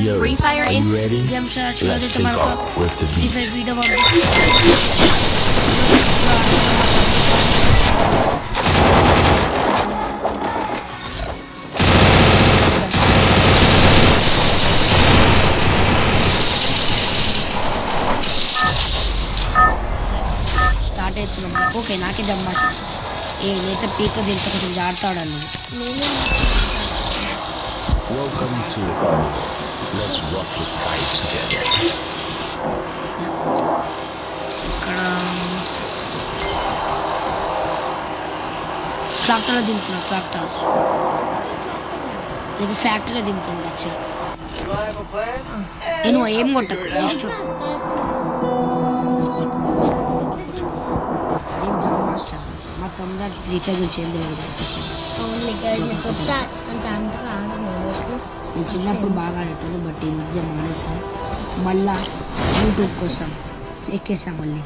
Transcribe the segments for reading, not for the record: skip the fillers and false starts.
Yo, Free Fire are in you ready? game search Let's take off with the Free Fire beat. video start అవుతున్నాం. Okay నాకే జమ్మా నేనైతే peak దీంతో కొంచెం జాగ్రత్త ఆడాను. Welcome to the carnival. Let's rock the sky together. ఇక్కడ ట్రాక్టర్లో దింపుతున్నా. Tractor ఇది ఫ్యాక్టరీలో దింపుతున్నా. యాక్చువల్ నేను ఏం కొట్టకు జస్ట్ నేను జమ్ మాస్టర్. మా తమ్ముడు ఫ్రీ ఫైర్ గురించి ఏం తెలియదు స్పెషల్. నేను చిన్నప్పుడు బాగా ఆడేటాను, బట్ ఈ మధ్య మానేసా. మళ్ళా యూట్యూబ్ కోసం ఎక్కేసా మళ్ళీ.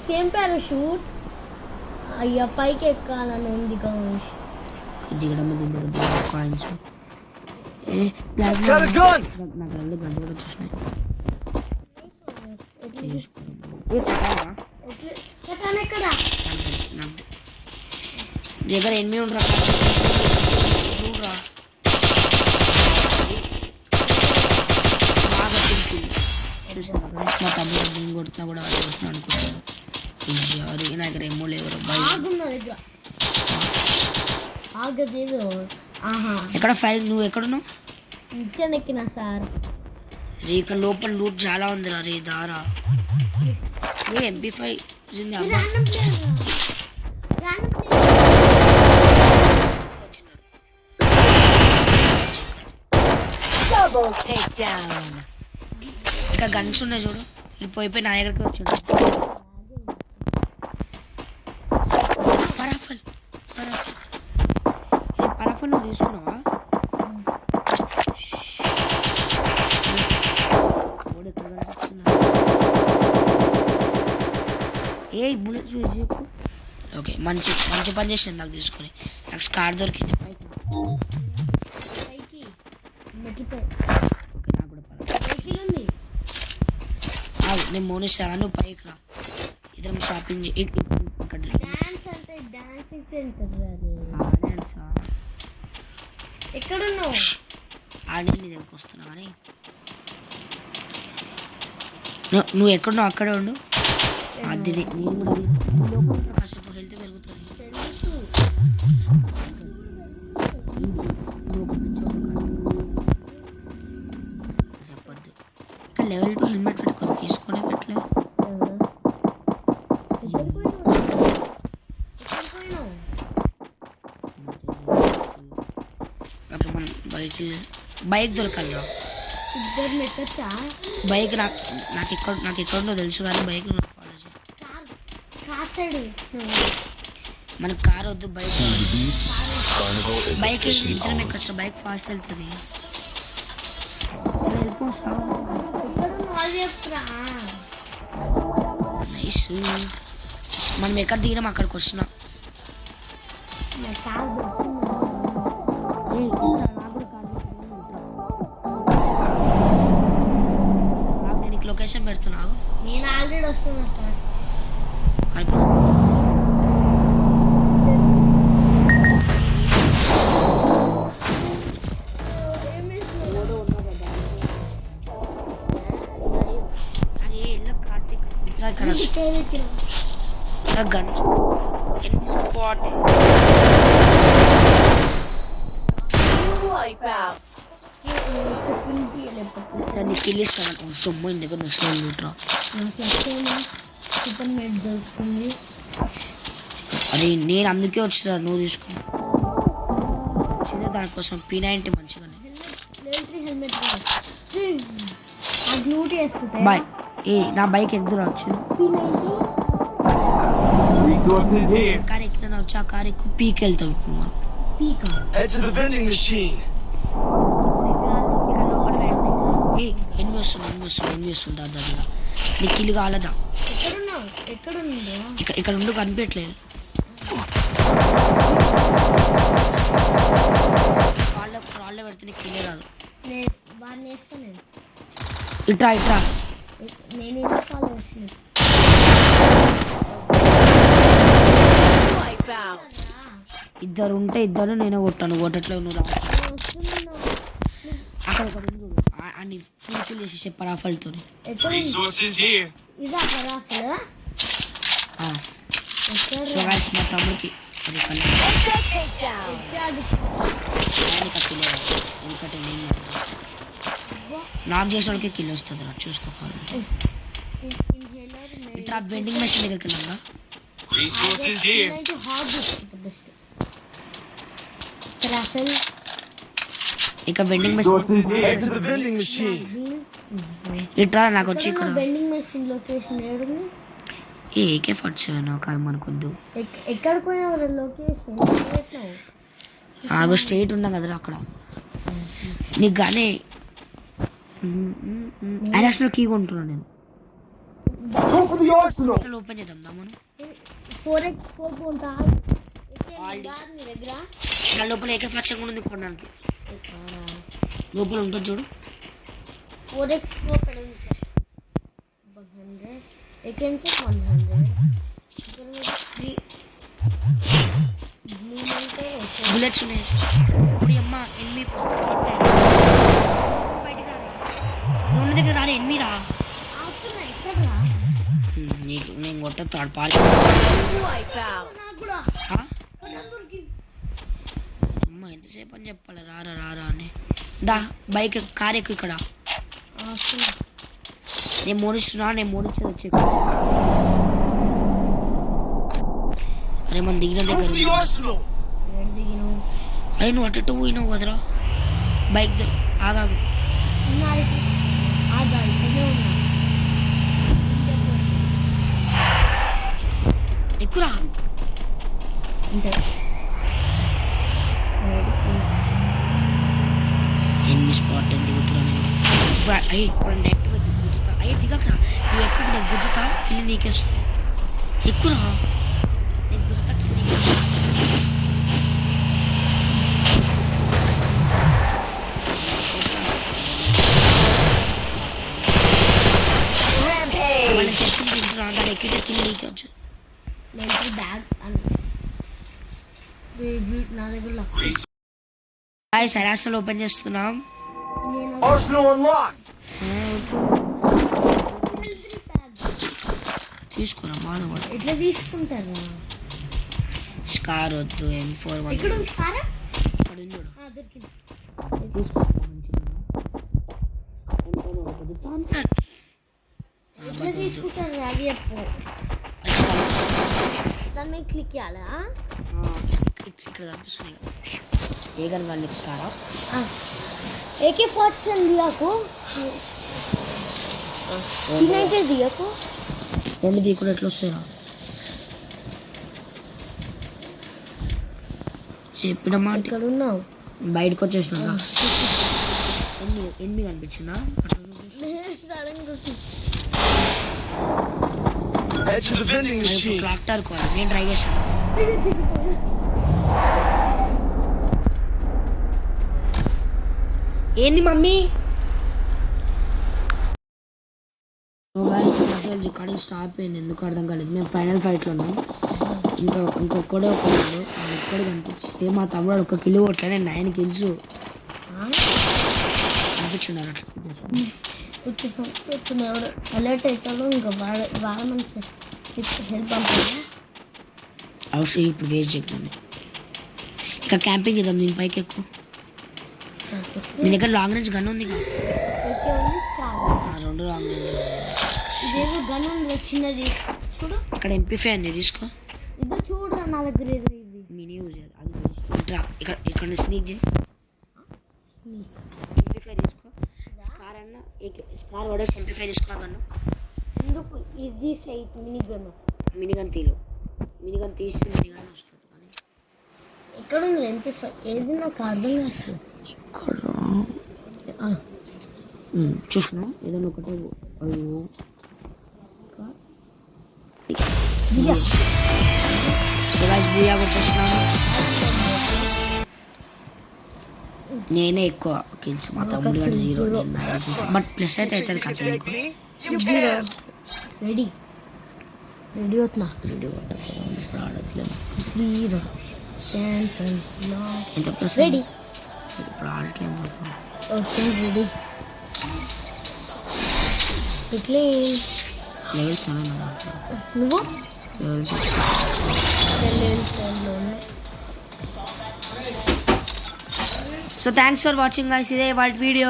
సేమ్ పారాషూట్ అయ్యా పైకి ఎక్కాలని ఉంది కావచ్చు. దిగడం కాయిన్స్ నాకు రెండు గంటలు కూడా వచ్చేసినాయి. దగ్గర ఎనిమిది ఉండరా చూడరా బాగా మా తమ్ముడు నేను కొడుతున్నా కూడా కొడుతున్నా అనుకుంటాను. నా దగ్గర ఏమో లేవరు ఎక్కడ ఫైల్. నువ్వు ఎక్కడున్నావు? ఎక్కినా సార్. ఇక్కడ లోపల లూట్ చాలా ఉంది రా రే దారా. ఏ MP5 ఇంకా గన్స్ ఉన్నాయి చూడు. ఇప్పుడు పోయిపోయి నా దగ్గరికి వచ్చాడు. పరాఫల్ పరాఫల్ నువ్వు తీసుకున్నావా? ఏ బుల్లెట్ చూసి ఓకే మంచి మంచి పని చేసింది నాకు తీసుకొని. నాకు స్కార్ దొరికింది. నేను మోనిస్తాను, నువ్వు పైకి రా. ఇద్దరం షాపింగ్ ఎక్కడున్నావు? ఆడే నీ దగ్గరకు వస్తున్నా కానీ నువ్వు ఎక్కడున్నావు అక్కడే ఉండు. అది నేను కూడా కాసేపు హెల్త్ పెరుగుతుంది. చెప్పద్దు. ఇక్కడ లెవెల్ 2 హెల్మెట్ పెట్టుకొని తీసుకునే పెట్టలేదు. ఓకే మనం బైక్ దొరకాలి. బైక్ నాకు ఎక్కడుందో తెలుసు కానీ బైక్ మనకు కార్ వద్దు, బైక్ బైక్ ఇద్దరం ఎక్కొచ్చు. బైక్ ఫాస్ట్ వెళ్తుంది. నైస్. మనం ఎక్కడ దిగినాం అక్కడికి వస్తున్నాం. నేను లొకేషన్ పెడుతున్నావు. నేను ఆల్రెడీ వస్తున్నా సార్. అరే నేను అందుకే వచ్చిన, నువ్వు తీసుకో. దానికోసం P90 మంచిగా బాయ్. నా బైక్ ఎదురు రావచ్చు. కార్ ఎక్కిన వచ్చి ఆ కార్ ఎక్కువ పీక్ వెళ్తాం. ఎన్ని వస్తుంటా దగ్గర నీకు ఇల్లు కాలదా? ఇక్కడ ఉండు కనిపించట్లేదు. రాళ్ళ పెడితే నీకు ఇల్లే రాదు. వాడిని వేస్తా నేను. ఇట్రా ఇట్రా. నేను ఎందుకు ఫాలో చేసిన ఇద్దరు ఉంటే ఇద్దరు నేనే కొట్టాను. కొట్టట్లేవు నువ్వు రా. అక్కడ ఒకటి ఉంది చూడు. అన్ని ఫుల్ చేసి చెప్పారు ఆ ఫలితో. ఇదా కదా అసలు సో గైస్ మా తమ్ముడికి అది ఎందుకంటే నేను నాకు చేసిన వాళ్ళకి కిల్ వస్తుంది రా చూసుకోవాలి. ఇట్లా వెండింగ్ మెషిన్ దగ్గరికి వెళ్ళాగా. ఇక వెండింగ్ మెషిన్ ఇట్లా నాకు వచ్చి ఇక్కడ వెండింగ్ మెషిన్ లొకేషన్ ఏడుంది? AK-47 కాదు మనకొద్దు. ఎక్కడికి పోయినా లొకేషన్ ఆగో స్ట్రేట్ ఉన్నాం కదరా అక్కడ నీకు కానీ అసలు కీ కొంటున్నాను నేను. ఓపెన్ చేద్దాం మనం. 4x4 కొంటా నీ దగ్గర. నా లోపల AK-47 కూడా ఉంది కొనడానికి. లోపల ఉంటుంది చూడు. 4x4 పెడదాం సార్. 100 AK-100 బుల్లెట్స్ ఉన్నాయి. ఇప్పుడు అమ్మ ఎనిమిది రెండు దగ్గర రాడు ఎనిమిది రా. నీకు నేను కొట్ట థర్డ్ పార్టీ అమ్మ ఎంతసేపు అని చెప్పాలి రారా రారా అని. దా బైక్ కార్ ఎక్కువ ఇక్కడ నేను మోనిస్తున్నా. నేను మోనిచ్చేది వచ్చే అరే మన దిగిన దగ్గర అరే నువ్వు అటు పోయినావు కదరా బైక్ ఆగాగు. ఎక్కురా ఎనిమిది స్పాట్ దిగుతున్నా నేను. ఇప్పుడు నెట్ గుద్దుతా. అయ్యే దిగకరా నువ్వు ఎక్కువ. నేను గుద్దుతా కింద నీకే వస్తుంది. ఎక్కురా నేను గుద్దుతా కింద నీకే వస్తుంది. వాళ్ళని చెట్టు తింటున్నా దాని ఎక్కితే కింద నీకే వచ్చు. బ్యాగ్ నా దగ్గర సరే అసలు ఓపెన్ చేస్తున్నాం. తీసుకోరా బాధపడ. ఎట్లా తీసుకుంటారా? స్కార్ వద్దు. M41 ఇక్కడ ఉంది స్కార్. ఇక్కడ ఉంది చూడు. దొరికింది. ఎట్లా తీసుకుంటారు అది చెప్పు. దాని మీద క్లిక్ చేయాలా? ఇక్కడ కనిపిస్తున్నాయి కదా ఏ గన్ కానీ స్కారా. AK-47 దిగాకు. P90 దిగాకు. రెండు దిగుడు ఎట్లా వస్తాయిరా చెప్పిన మాట. ఇక్కడ ఉన్నావు బయటకు వచ్చేసిన ఎనిమిది కనిపించిందా ట్రాక్టర్ కావాలి. నేను డ్రైవ్ చేస్తాను. ఏంది మమ్మీ రికార్డింగ్ స్టాప్ అయింది. ఎందుకు అర్థం కాలేదు. మేము ఫైనల్ ఫైట్లో ఉన్నాం. ఇంకొక్కడే ఒకడు ఒక్కడే కనిపిస్తే మా తమ్ముడు ఒక కిలో కొట్లా. నేను 9 కిల్స్ కనిపించున్నారు అట్లా. అలర్ట్ అవుతాడు. ఇంకా బాగా మంచి హెల్ప్ పంపాలి. అవసరం ఇప్పుడు వేస్ట్ చేద్దాం. ఇంకా క్యాంపింగ్ చేద్దాం. దీని పైకి ఎక్కువ. మీ దగ్గర లాంగ్ రేంజ్ గన్ ఉంది కదా? రెండు లాంగ్ రేంజ్. ఇదేదో గన్ ఉంది చిన్నది చూడు. ఇక్కడ MP5 ఉంది తీసుకో. ఇది చూడు నా దగ్గర ఇది మినీ యూజ్ అది ఇక్కడ ఇక్కడ స్నీక్ చేయి. MP5 తీసుకో. స్కార్ అన్న స్కార్ కూడా MP5 తీసుకోవాలన్నా. ఎందుకు ఇది సైట్ మినీ గన్ తీలో మినీ గన్ తీసి మినీ గన్ వస్తుంది. కానీ ఎక్కడ ఉంది MP5? ఏది నాకు అర్థం కాదు. ఇక్కడ చూసుకున్నా ఏదైనా ఒకటే. అయ్యో సుభాష్ బియ్యా కొట్టేసినాను. నేనే ఎక్కువ కిల్స్, మా తమ్ముడు గారు 0, నేను 9 kills. బట్ ప్లస్ అయితే అవుతుంది కదా నీకు. 0. రెడీ అవుతున్నా. రెడీ ఇప్పుడు ఆడట్లేదు. 0 క్యాన్సల్ నా ఎంత ప్లస్ రెడీ. ఇప్పుడు ఆడట్లేదు. Okay ready. ఇట్లే లెవెల్ 7 నువ్వు లెవెల్ 6. లెవెల్లో ఉన్నాయి. So thanks for watching guys, ఇదే వాళ్ళ వీడియో.